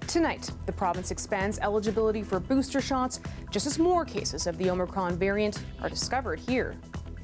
Tonight, the province expands eligibility for booster shots just as more cases of the Omicron variant are discovered here.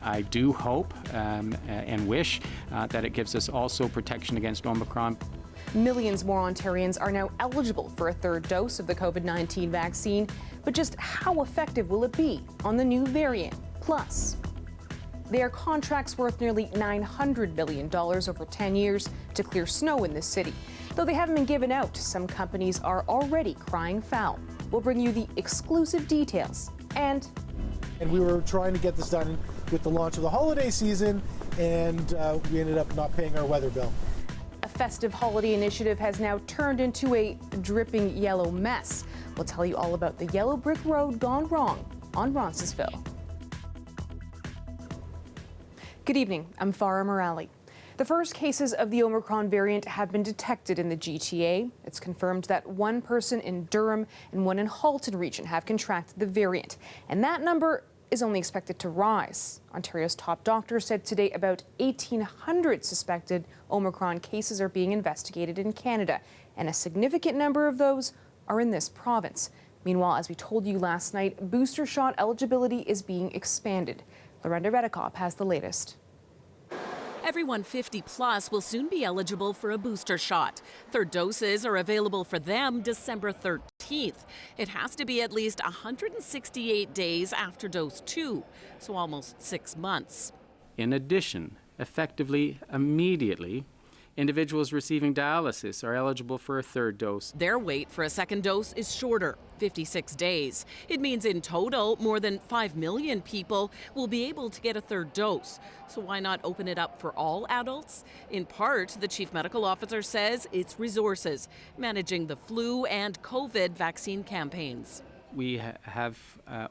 I do hope and wish that it gives us also protection against Omicron. Millions more Ontarians are now eligible for a third dose of the COVID-19 vaccine, but just how effective will it be on the new variant? Plus, they are contracts worth nearly $900 million over 10 years to clear snow in this city. Though they haven't been given out, some companies are already crying foul. We'll bring you the exclusive details and we were trying to get this done with the launch of the holiday season, and we ended up not paying our weather bill. A festive holiday initiative has now turned into a dripping yellow mess. We'll tell you all about the yellow brick road gone wrong on Roncesvalles. Good evening, I'm Farah Morali. The first cases of the Omicron variant have been detected in the GTA. It's confirmed that one person in Durham and one in Halton region have contracted the variant, and that number is only expected to rise. Ontario's top doctor said today about 1,800 suspected Omicron cases are being investigated in Canada, and a significant number of those are in this province. Meanwhile, as we told you last night, booster shot eligibility is being expanded. Lorenda Redekop has the latest. Everyone 50 plus will soon be eligible for a booster shot. Third doses are available for them December 13th. It has to be at least 168 days after dose 2, so almost 6 months. In addition, effectively, immediately, individuals receiving dialysis are eligible for a third dose. Their wait for a second dose is shorter, 56 days. It means in total, more than 5 million people will be able to get a third dose. So why not open it up for all adults? In part, the chief medical officer says it's resources, managing the flu and COVID vaccine campaigns. We have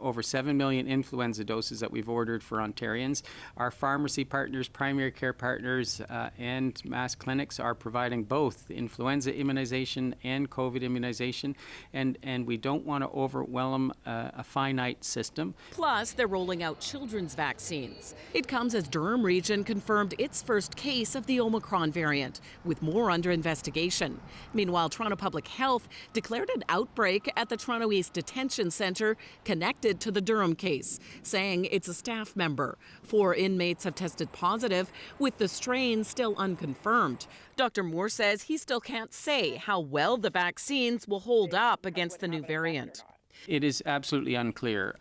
over 7 million influenza doses that we've ordered for Ontarians. Our pharmacy partners, primary care partners, and mass clinics are providing both influenza immunization and COVID immunization, and we don't want to overwhelm a finite system. Plus, they're rolling out children's vaccines. It comes as Durham Region confirmed its first case of the Omicron variant, with more under investigation. Meanwhile, Toronto Public Health declared an outbreak at the Toronto East Detention Center connected to the Durham case, saying it's a staff member. 4 inmates have tested positive, with the strain still unconfirmed. Dr. Moore says he still can't say how well the vaccines will hold up against the new variant. It is absolutely unclear.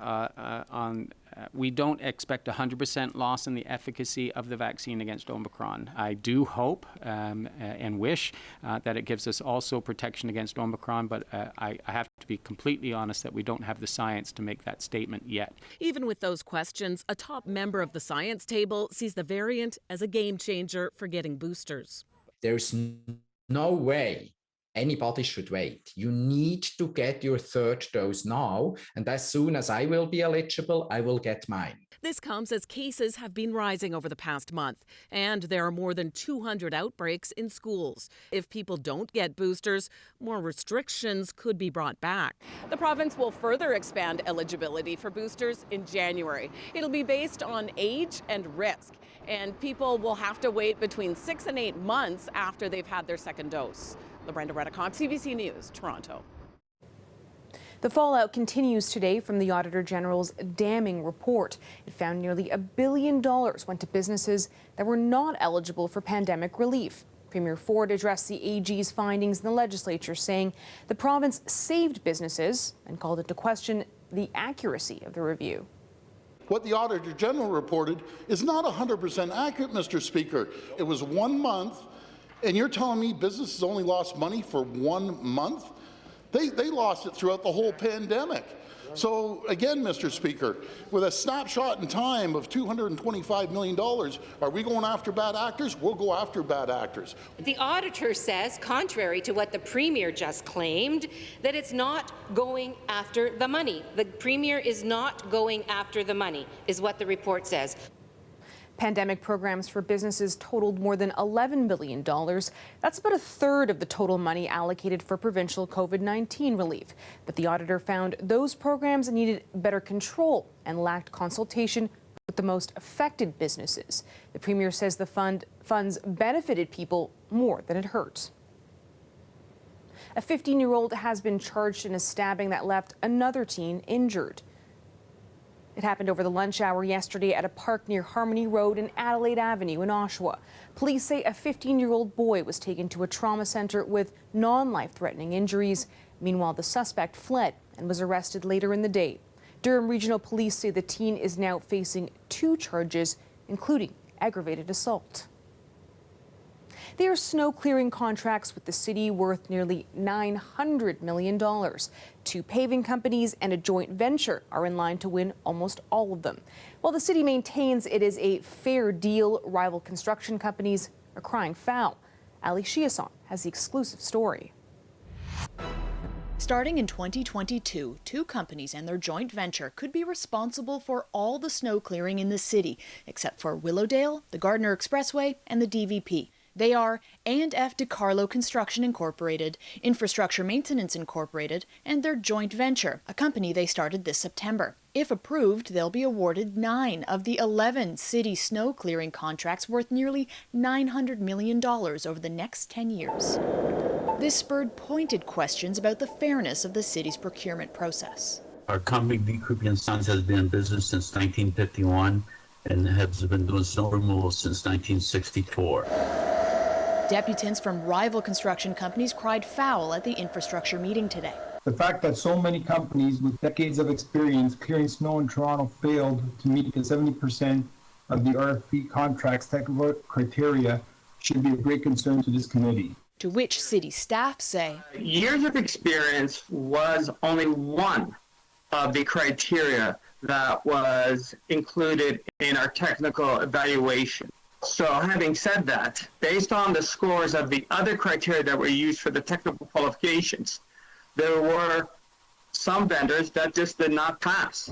We don't expect 100% loss in the efficacy of the vaccine against Omicron. I do hope and wish that it gives us also protection against Omicron, but I have to be completely honest that we don't have the science to make that statement yet. Even with those questions, a top member of the science table sees the variant as a game changer for getting boosters. There's no way anybody should wait. You need to get your third dose now, and as soon as I will be eligible, I will get mine. This comes as cases have been rising over the past month, and there are more than 200 outbreaks in schools. If people don't get boosters, more restrictions could be brought back. The province will further expand eligibility for boosters in January. It'll be based on age and risk, and people will have to wait between 6 and 8 months after they've had their second dose. Lorenda Redekop, CBC News, Toronto. The fallout continues today from the Auditor General's damning report. It found nearly $1 billion went to businesses that were not eligible for pandemic relief. Premier Ford addressed the AG's findings in the legislature, saying the province saved businesses and called into question the accuracy of the review. What the Auditor General reported is not 100% accurate, Mr. Speaker. It was 1 month, and you're telling me businesses only lost money for 1 month? They lost it throughout the whole pandemic. So again, Mr. Speaker, with a snapshot in time of $225 million, are we going after bad actors? We'll go after bad actors. The auditor says, contrary to what the Premier just claimed, that it's not going after the money. The Premier is not going after the money, is what the report says. Pandemic programs for businesses totaled more than $11 billion. That's about a third of the total money allocated for provincial COVID-19 relief. But the auditor found those programs needed better control and lacked consultation with the most affected businesses. The Premier says the funds benefited people more than it hurt. A 15-year-old has been charged in a stabbing that left another teen injured. It happened over the lunch hour yesterday at a park near Harmony Road and Adelaide Avenue in Oshawa. Police say a 15-year-old boy was taken to a trauma center with non-life-threatening injuries. Meanwhile, the suspect fled and was arrested later in the day. Durham Regional Police say the teen is now facing 2 charges, including aggravated assault. There are snow clearing contracts with the city worth nearly $900 million. 2 paving companies and a joint venture are in line to win almost all of them. While the city maintains it is a fair deal, rival construction companies are crying foul. Ali Chiasson has the exclusive story. Starting in 2022, 2 companies and their joint venture could be responsible for all the snow clearing in the city, except for Willowdale, the Gardiner Expressway, and the DVP. They are A&F DeCarlo Construction Incorporated, Infrastructure Maintenance Incorporated, and their joint venture, a company they started this September. If approved, they'll be awarded 9 of the 11 city snow clearing contracts worth nearly $900 million over the next 10 years. This spurred pointed questions about the fairness of the city's procurement process. Our company, B. Creepy & Sons, has been in business since 1951 and has been doing snow removal since 1964. Deputants from rival construction companies cried foul at the infrastructure meeting today. The fact that so many companies with decades of experience clearing snow in Toronto failed to meet the 70% of the RFP contract's technical criteria should be of great concern to this committee. To which city staff say, years of experience was only one of the criteria that was included in our technical evaluation. So having said that, based on the scores of the other criteria that were used for the technical qualifications, there were some vendors that just did not pass.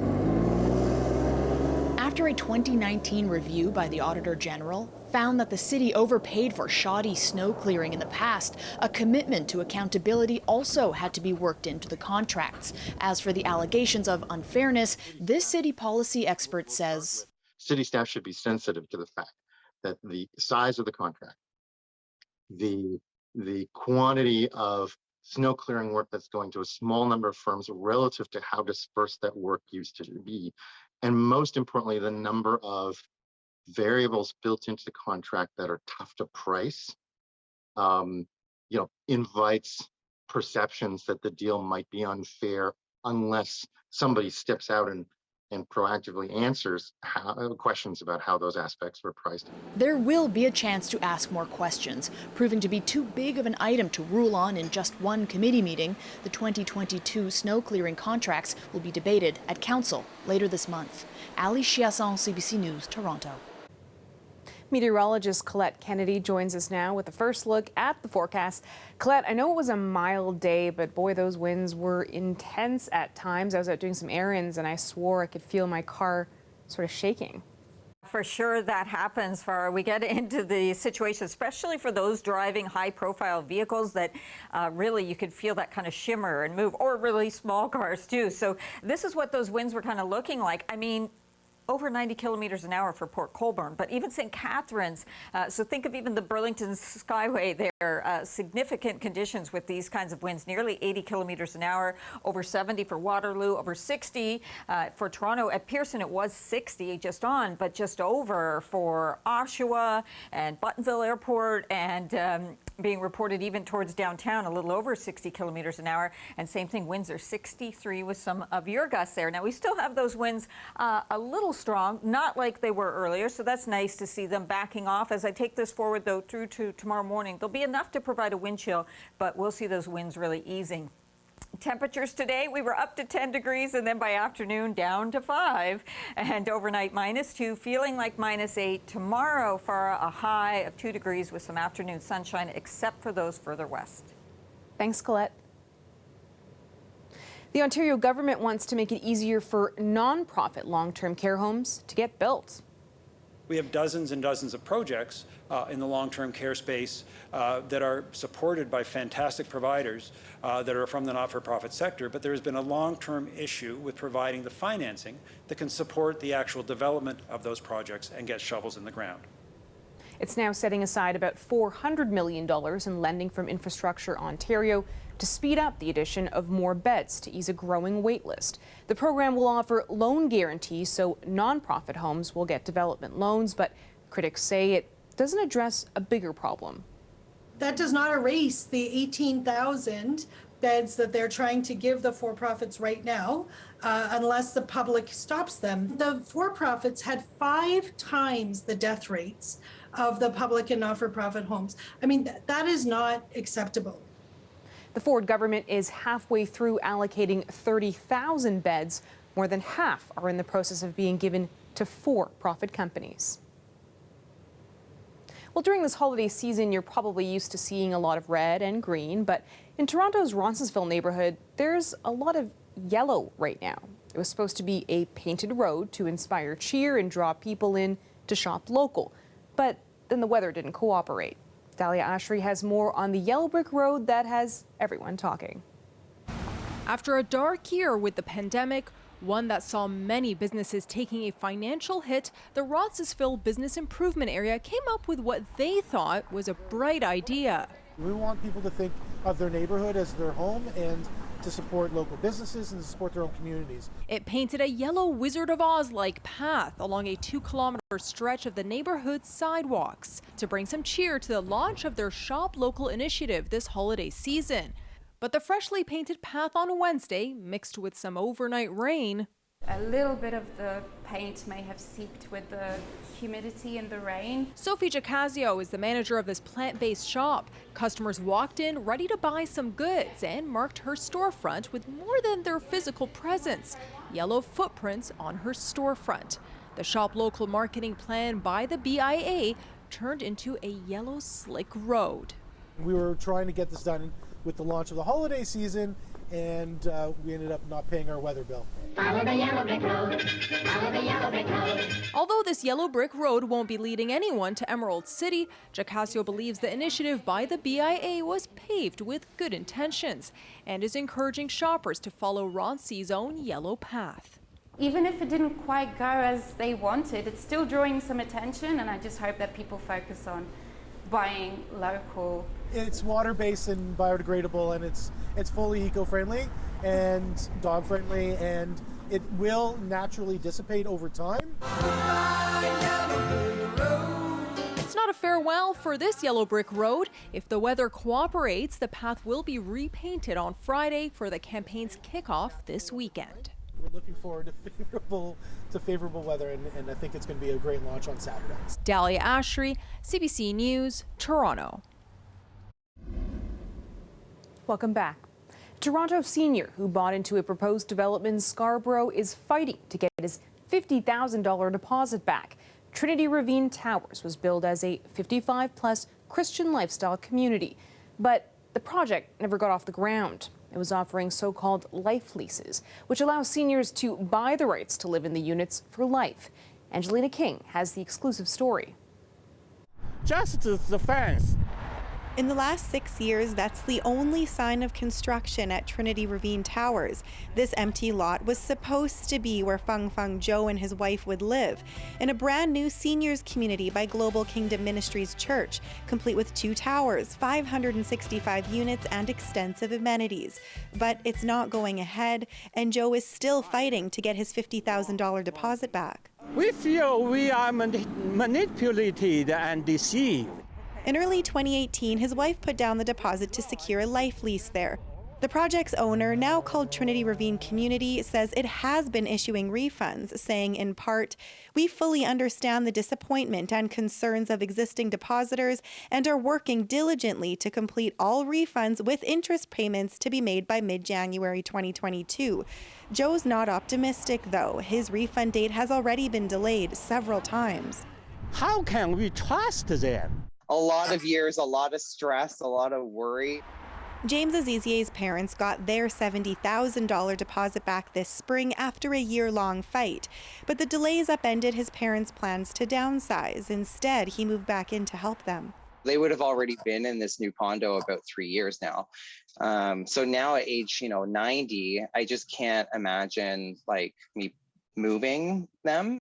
After a 2019 review by the Auditor General found that the city overpaid for shoddy snow clearing in the past, a commitment to accountability also had to be worked into the contracts. As for the allegations of unfairness, this city policy expert says city staff should be sensitive to the fact that the size of the contract, the quantity of snow clearing work that's going to a small number of firms relative to how dispersed that work used to be, and most importantly, the number of variables built into the contract that are tough to price, invites perceptions that the deal might be unfair unless somebody steps out and proactively answers questions about how those aspects were priced. There will be a chance to ask more questions. Proving to be too big of an item to rule on in just one committee meeting, the 2022 snow clearing contracts will be debated at Council later this month. Ali Chiasson, CBC News, Toronto. Meteorologist Colette Kennedy joins us now with a first look at the forecast. Colette, I know it was a mild day, but boy, those winds were intense at times. I was out doing some errands and I swore I could feel my car sort of shaking. For sure that happens. We get into the situation, especially for those driving high-profile vehicles that really you could feel that kind of shimmer and move, or really small cars too. So this is what those winds were kind of looking like. I mean, over 90 kilometers an hour for Port Colborne, but even St. Catharines. So think of even the Burlington Skyway there. Significant conditions with these kinds of winds, nearly 80 kilometers an hour, over 70 for Waterloo, over 60 for Toronto. At Pearson, it was 60 just on, but just over for Oshawa and Buttonville Airport, and being reported even towards downtown, a little over 60 kilometers an hour. And same thing, winds are 63 with some of your gusts there. Now, we still have those winds a little strong, not like they were earlier, so that's nice to see them backing off. As I take this forward, though, through to tomorrow morning, there'll be enough to provide a wind chill, but we'll see those winds really easing. Temperatures today, we were up to 10 degrees and then by afternoon down to 5, and overnight -2, feeling like -8 tomorrow for a high of 2 degrees with some afternoon sunshine, except for those further west. Thanks, Colette. The Ontario government wants to make it easier for non-profit long-term care homes to get built. We have dozens and dozens of projects in the long-term care space that are supported by fantastic providers that are from the not-for-profit sector, but there has been a long-term issue with providing the financing that can support the actual development of those projects and get shovels in the ground. It's now setting aside about $400 million in lending from Infrastructure Ontario to speed up the addition of more beds to ease a growing wait list. The program will offer loan guarantees so nonprofit homes will get development loans, but critics say it doesn't address a bigger problem. That does not erase the 18,000 beds that they're trying to give the for-profits right now, unless the public stops them. The for-profits had 5 times the death rates of the public and not-for-profit homes. I mean, that is not acceptable. The Ford government is halfway through allocating 30,000 beds. More than half are in the process of being given to for-profit companies. Well, during this holiday season, you're probably used to seeing a lot of red and green, but in Toronto's Roncesvalles neighborhood, there's a lot of yellow right now. It was supposed to be a painted road to inspire cheer and draw people in to shop local, but then the weather didn't cooperate. Dahlia Ashry has more on the yellow brick road that has everyone talking. After a dark year with the pandemic, one that saw many businesses taking a financial hit, the Roncesvalles Business Improvement Area came up with what they thought was a bright idea. We want people to think of their neighborhood as their home and to support local businesses and to support their own communities. It painted a yellow Wizard of Oz-like path along a 2-kilometer stretch of the neighborhood's sidewalks to bring some cheer to the launch of their Shop Local initiative this holiday season. But the freshly painted path on Wednesday, mixed with some overnight rain, a little bit of the paint may have seeped with the humidity and the rain. Sophie Jacasio is the manager of this plant-based shop. Customers walked in ready to buy some goods and marked her storefront with more than their physical presence, yellow footprints on her storefront. The Shop Local marketing plan by the BIA turned into a yellow slick road. We were trying to get this done with the launch of the holiday season, and we ended up not paying our weather bill. Follow the yellow brick road. Follow the yellow brick road. Although this yellow brick road won't be leading anyone to Emerald City, Jacasio believes the initiative by the BIA was paved with good intentions and is encouraging shoppers to follow Ronce's own yellow path. Even if it didn't quite go as they wanted, it's still drawing some attention, and I just hope that people focus on buying local. It's water-based and biodegradable, and it's fully eco-friendly and dog-friendly, and it will naturally dissipate over time. It's not a farewell for this yellow brick road. If the weather cooperates, the path will be repainted on Friday for the campaign's kickoff this weekend. We're looking forward to favorable weather, and I think it's going to be a great launch on Saturday. Dahlia Ashry, CBC News, Toronto. Welcome back. A Toronto senior who bought into a proposed development in Scarborough is fighting to get his $50,000 deposit back. Trinity Ravine Towers was billed as a 55-plus Christian lifestyle community, but the project never got off the ground. It was offering so-called life leases, which allow seniors to buy the rights to live in the units for life. Angelina King has the exclusive story. Just the fence. In the last 6 years, that's the only sign of construction at Trinity Ravine Towers. This empty lot was supposed to be where Fung Fung Joe and his wife would live, in a brand new seniors community by Global Kingdom Ministries Church, complete with 2 towers, 565 units, and extensive amenities. But it's not going ahead, and Joe is still fighting to get his $50,000 deposit back. We feel we are manipulated and deceived. In early 2018, his wife put down the deposit to secure a life lease there. The project's owner, now called Trinity Ravine Community, says it has been issuing refunds, saying in part, "We fully understand the disappointment and concerns of existing depositors and are working diligently to complete all refunds with interest payments to be made by mid-January 2022. Joe's not optimistic, though. His refund date has already been delayed several times. How can we trust them? A lot of years, a lot of stress, a lot of worry. James Azizier's parents got their $70,000 deposit back this spring after a year-long fight. But the delays upended his parents' plans to downsize. Instead, he moved back in to help them. They would have already been in this new condo about 3 years now. So now at age, 90, I just can't imagine me moving them.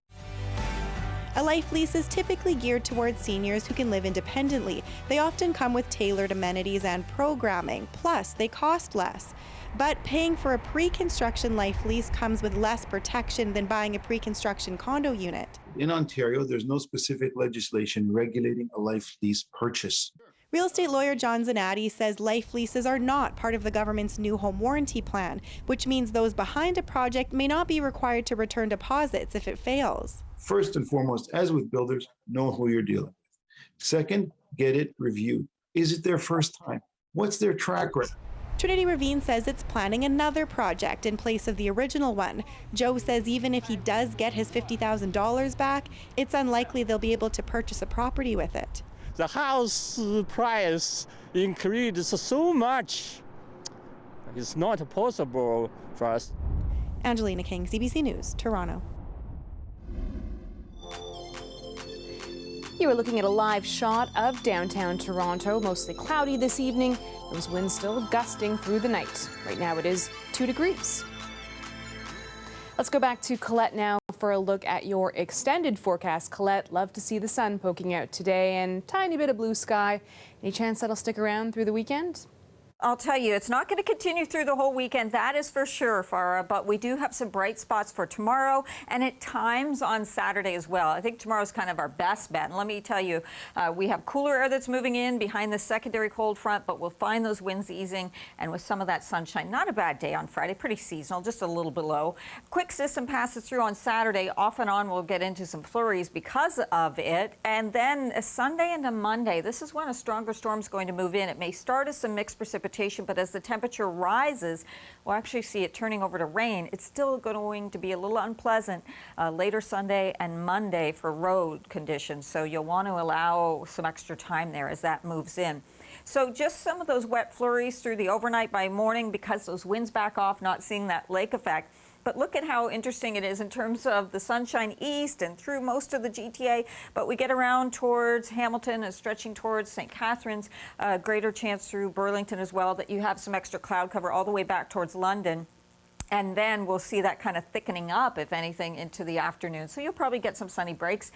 A life lease is typically geared towards seniors who can live independently. They often come with tailored amenities and programming, plus they cost less. But paying for a pre-construction life lease comes with less protection than buying a pre-construction condo unit. In Ontario, there's no specific legislation regulating a life lease purchase. Real estate lawyer John Zanatti says life leases are not part of the government's new home warranty plan, which means those behind a project may not be required to return deposits if it fails. First and foremost, as with builders, know who you're dealing with. Second, get it reviewed. Is it their first time? What's their track record? Trinity Ravine says it's planning another project in place of the original one. Joe says even if he does get his $50,000 back, it's unlikely they'll be able to purchase a property with it. The house price increased so much. It's not possible for us. Angelina King, CBC News, Toronto. You are looking at a live shot of downtown Toronto, mostly cloudy this evening. Those winds still gusting through the night. Right now it is 2 degrees. Let's go back to Colette now for a look at your extended forecast. Colette, love to see the sun poking out today and tiny bit of blue sky. Any chance that'll stick around through the weekend? I'll tell you, it's not going to continue through the whole weekend, that is for sure, Farah, but we do have some bright spots for tomorrow and at times on Saturday as well. I think tomorrow's kind of our best bet. And let me tell you, we have cooler air that's moving in behind the secondary cold front, but we'll find those winds easing and with some of that sunshine. Not a bad day on Friday, pretty seasonal, just a little below. Quick system passes through on Saturday. Off and on, we'll get into some flurries because of it. And then Sunday into Monday, this is when a stronger storm's going to move in. It may start as some mixed precipitation, but as the temperature rises, we'll actually see it turning over to rain. It's still going to be a little unpleasant later Sunday and Monday for road conditions, so you'll want to allow some extra time there as that moves in. So just some of those wet flurries through the overnight by morning because those winds back off, not seeing that lake effect. But look at how interesting it is in terms of the sunshine east and through most of the GTA. But we get around towards Hamilton and stretching towards St. Catharines, greater chance through Burlington as well that you have some extra cloud cover all the way back towards London. And then we'll see that kind of thickening up, if anything, into the afternoon. So you'll probably get some sunny breaks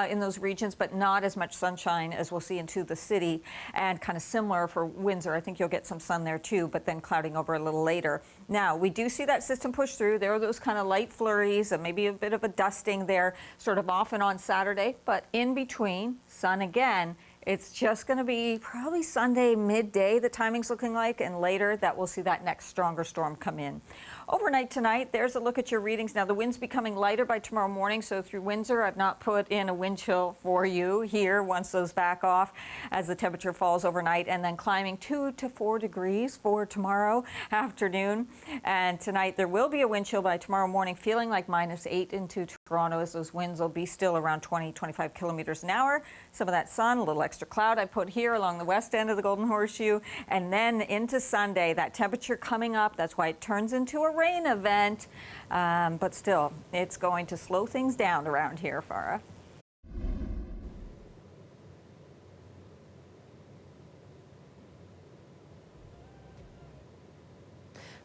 in those regions, but not as much sunshine as we'll see into the city. And kind of similar for Windsor. I think you'll get some sun there too, but then clouding over a little later. Now, we do see that system push through. There are those kind of light flurries and maybe a bit of a dusting there, sort of off and on Saturday. But in between, sun again. It's just going to be probably Sunday midday, the timing's looking like, and later that we'll see that next stronger storm come in. Overnight tonight, there's a look at your readings. Now, the wind's becoming lighter by tomorrow morning, so through Windsor, I've not put in a wind chill for you here once those back off as the temperature falls overnight, and then climbing 2 to 4 degrees for tomorrow afternoon. And tonight, there will be a wind chill by tomorrow morning, feeling like -8 into Toronto as those winds will be still around 20-25 kilometers an hour. Some of that sun, a little extra cloud I put here along the west end of the Golden Horseshoe, and then into Sunday, that temperature coming up. That's why it turns into a rain event, but still, it's going to slow things down around here, Farah.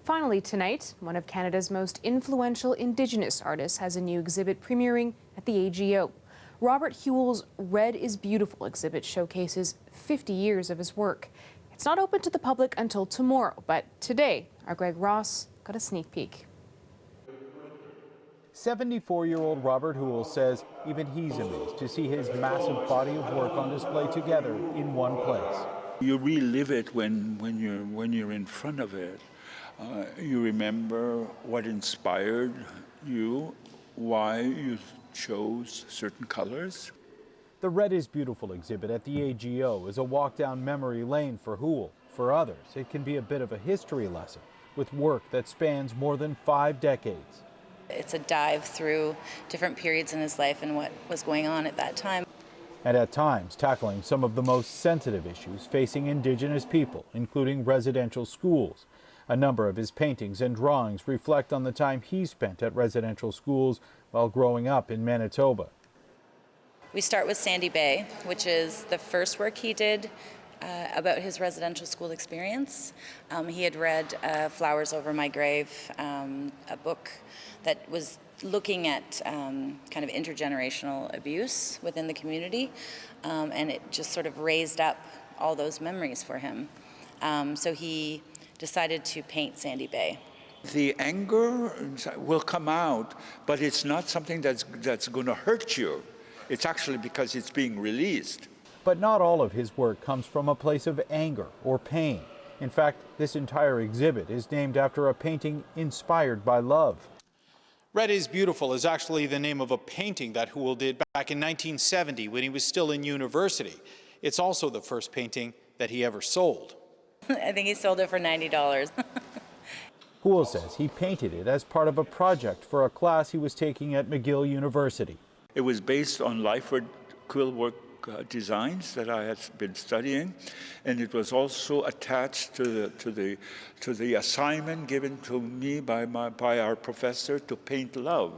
Finally tonight, one of Canada's most influential Indigenous artists has a new exhibit premiering at the AGO. Robert Hewell's Red is Beautiful exhibit showcases 50 years of his work. It's not open to the public until tomorrow, but today, our Greg Ross got a sneak peek. 74-year-old Robert Hewell says even he's amazed to see his massive body of work on display together in one place. You relive it when you're in front of it. You remember what inspired you, why you chose certain colors. The Red is Beautiful exhibit at the AGO is a walk down memory lane for Hewell. For others, it can be a bit of a history lesson with work that spans more than 5 decades. It's a dive through different periods in his life and what was going on at that time. And at times tackling some of the most sensitive issues facing Indigenous people, including residential schools. A number of his paintings and drawings reflect on the time he spent at residential schools while growing up in Manitoba. We start with Sandy Bay, which is the first work he did about his residential school experience. He had read Flowers Over My Grave, a book that was looking at kind of intergenerational abuse within the community, and it just sort of raised up all those memories for him. So he decided to paint Sandy Bay. The anger will come out, but it's not something that's going to hurt you. It's actually because it's being released. But not all of his work comes from a place of anger or pain. In fact, this entire exhibit is named after a painting inspired by love. Red is Beautiful is actually the name of a painting that Hewell did back in 1970 when he was still in university. It's also the first painting that he ever sold. I think he sold it for $90. Hewell says he painted it as part of a project for a class he was taking at McGill University. It was based on Lyford quillwork designs that I had been studying, and it was also attached to the assignment given to me by our professor to paint love.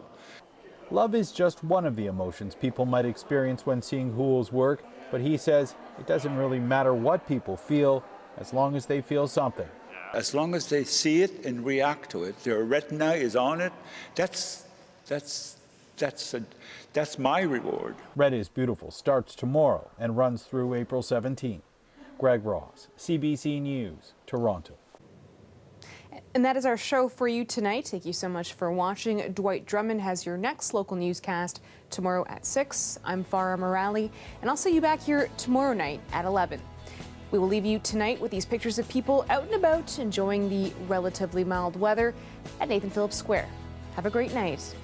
Love is just one of the emotions people might experience when seeing Hewell's work, but he says it doesn't really matter what people feel as long as they feel something. As long as they see it and react to it, their retina is on it, that's my reward. Red is Beautiful starts tomorrow and runs through April 17th. Greg Ross, CBC News, Toronto. And that is our show for you tonight. Thank you so much for watching. Dwight Drummond has your next local newscast tomorrow at 6. I'm Farah Morali, and I'll see you back here tomorrow night at 11. We will leave you tonight with these pictures of people out and about enjoying the relatively mild weather at Nathan Phillips Square. Have a great night.